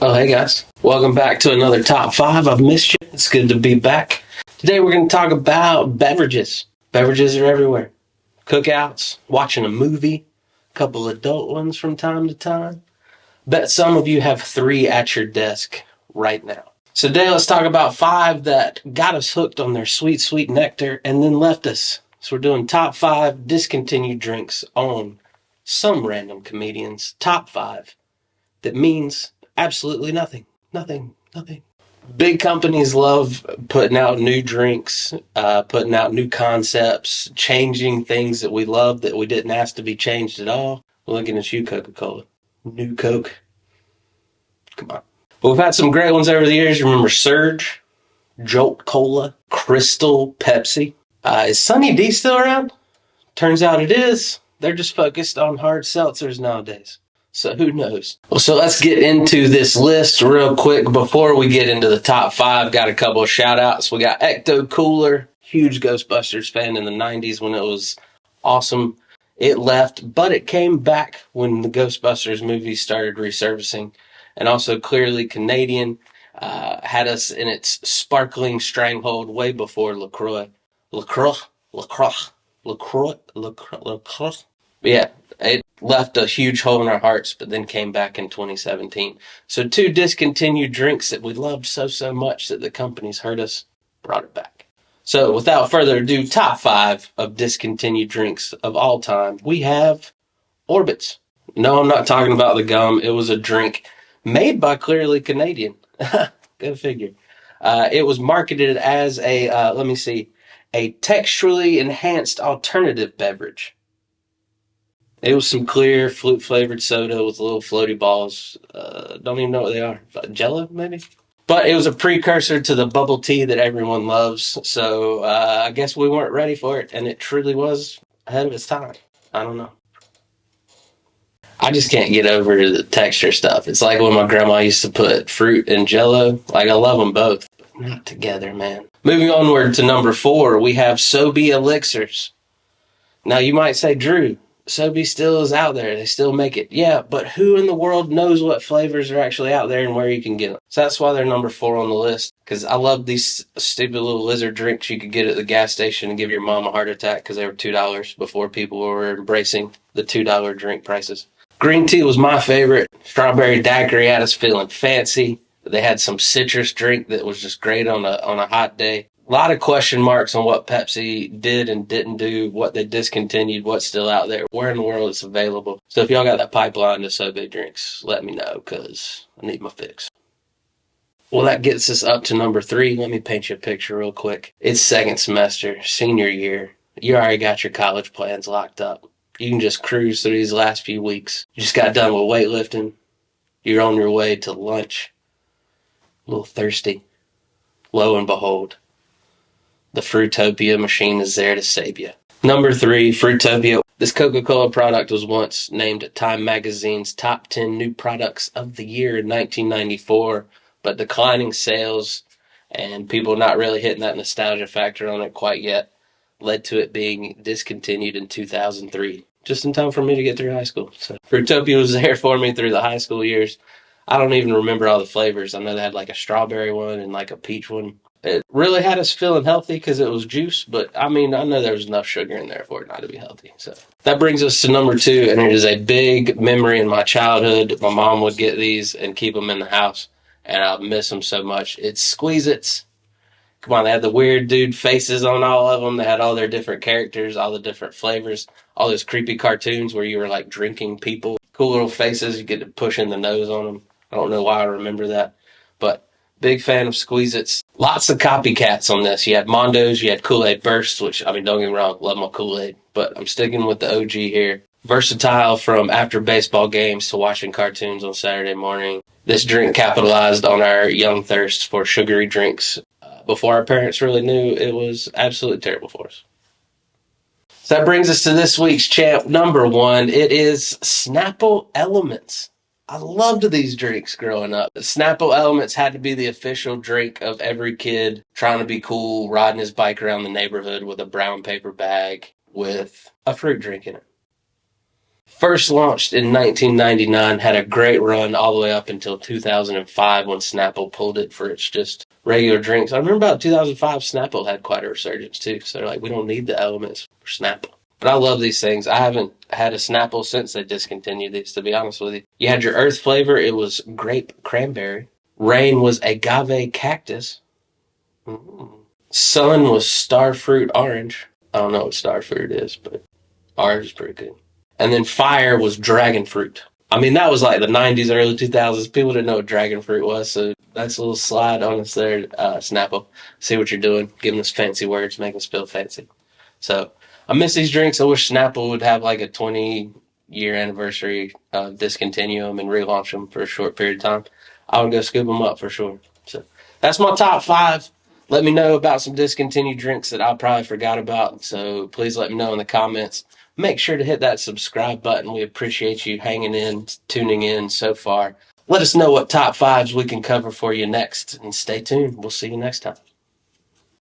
Oh, hey guys. Welcome back to another Top 5. I've missed you. It's good to be back. Today we're going to talk about beverages. Beverages are everywhere. Cookouts, watching a movie, a couple adult ones from time to time. Bet some of you have 3 at your desk right now. So today let's talk about 5 that got us hooked on their sweet, sweet nectar and then left us. So we're doing top 5 discontinued drinks on some random comedian's top 5. That means absolutely nothing. Nothing. Big companies love putting out new drinks, putting out new concepts, changing things that we love that we didn't ask to be changed at all. We're looking at you, Coca-Cola. New Coke. Come on. But we've had some great ones over the years. Remember Surge, Jolt Cola, Crystal Pepsi. Is Sunny D still around? Turns out it is. They're just focused on hard seltzers nowadays. So who knows? Well, so let's get into this list real quick. Before we get into the top 5, got a couple of shout outs. We got Ecto Cooler, huge Ghostbusters fan in the 90s when it was awesome. It left, but it came back when the Ghostbusters movies started resurfacing. And also Clearly Canadian had us in its sparkling stranglehold way before LaCroix. LaCroix. Yeah, it left a huge hole in our hearts, but then came back in 2017. So 2 discontinued drinks that we loved so much that the companies heard us, brought it back. So without further ado, top 5 of discontinued drinks of all time. We have Orbitz. No, I'm not talking about the gum. It was a drink made by Clearly Canadian. Go figure. It was marketed as a texturally enhanced alternative beverage. It was some clear, flute-flavored soda with little floaty balls. Don't even know what they are. Jello, maybe? But it was a precursor to the bubble tea that everyone loves. So I guess we weren't ready for it, and it truly was ahead of its time. I don't know. I just can't get over the texture stuff. It's like when my grandma used to put fruit in Jello. Like, I love them both, but not together, man. Moving onward to number 4, we have Sobe Elixirs. Now, you might say, Drew, Sobe still is out there. They still make it. Yeah, but who in the world knows what flavors are actually out there and where you can get them? So that's why they're number 4 on the list. Because I love these stupid little lizard drinks you could get at the gas station and give your mom a heart attack because they were $2 before people were embracing the $2 drink prices. Green tea was my favorite. Strawberry daiquiri had us feeling fancy. They had some citrus drink that was just great on a hot day. A lot of question marks on what Pepsi did and didn't do, what they discontinued, what's still out there, where in the world it's available. So if y'all got that pipeline to Sobe drinks, let me know, because I need my fix. Well, that gets us up to number 3. Let me paint you a picture real quick. It's second semester, senior year. You already got your college plans locked up. You can just cruise through these last few weeks. You just got done with weightlifting. You're on your way to lunch. A little thirsty. Lo and behold, the Fruitopia machine is there to save you. Number 3, Fruitopia. This Coca-Cola product was once named Time Magazine's top 10 new products of the year in 1994, but declining sales and people not really hitting that nostalgia factor on it quite yet led to it being discontinued in 2003, just in time for me to get through high school. So Fruitopia was there for me through the high school years. I don't even remember all the flavors. I know they had like a strawberry one and like a peach one. It really had us feeling healthy because it was juice, but I mean, I know there was enough sugar in there for it not to be healthy. So that brings us to number 2, and it is a big memory in my childhood. My mom would get these and keep them in the house, and I miss them so much. It's Squeeze-Its. Come on, they had the weird dude faces on all of them. They had all their different characters, all the different flavors, all those creepy cartoons where you were like drinking people. Cool little faces. You get to push in the nose on them. I don't know why I remember that, but big fan of Squeeze-Its. Lots of copycats on this. You had Mondo's, you had Kool-Aid Bursts, which, I mean, don't get me wrong, love my Kool-Aid, but I'm sticking with the OG here. Versatile from after baseball games to watching cartoons on Saturday morning. This drink capitalized on our young thirst for sugary drinks before our parents really knew it was absolutely terrible for us. So that brings us to this week's champ, number 1. It is Snapple Elements. I loved these drinks growing up. Snapple Elements had to be the official drink of every kid trying to be cool, riding his bike around the neighborhood with a brown paper bag with a fruit drink in it. First launched in 1999, had a great run all the way up until 2005 when Snapple pulled it for its just regular drinks. I remember about 2005, Snapple had quite a resurgence too. So they're like, we don't need the elements for Snapple. But I love these things. I haven't had a Snapple since they discontinued these, to be honest with you. You had your Earth flavor. It was grape cranberry. Rain was agave cactus. Sun was starfruit orange. I don't know what starfruit is, but orange is pretty good. And then fire was dragon fruit. I mean, that was like the 90s, early 2000s. People didn't know what dragon fruit was, so that's a little slide on us there, Snapple. See what you're doing, giving us fancy words, making us feel fancy. So I miss these drinks. I wish Snapple would have like a 20-year anniversary, discontinue them and relaunch them for a short period of time. I would go scoop them up for sure. So that's my top 5. Let me know about some discontinued drinks that I probably forgot about. So please let me know in the comments. Make sure to hit that subscribe button. We appreciate you hanging in, tuning in so far. Let us know what top 5s we can cover for you next, and stay tuned. We'll see you next time.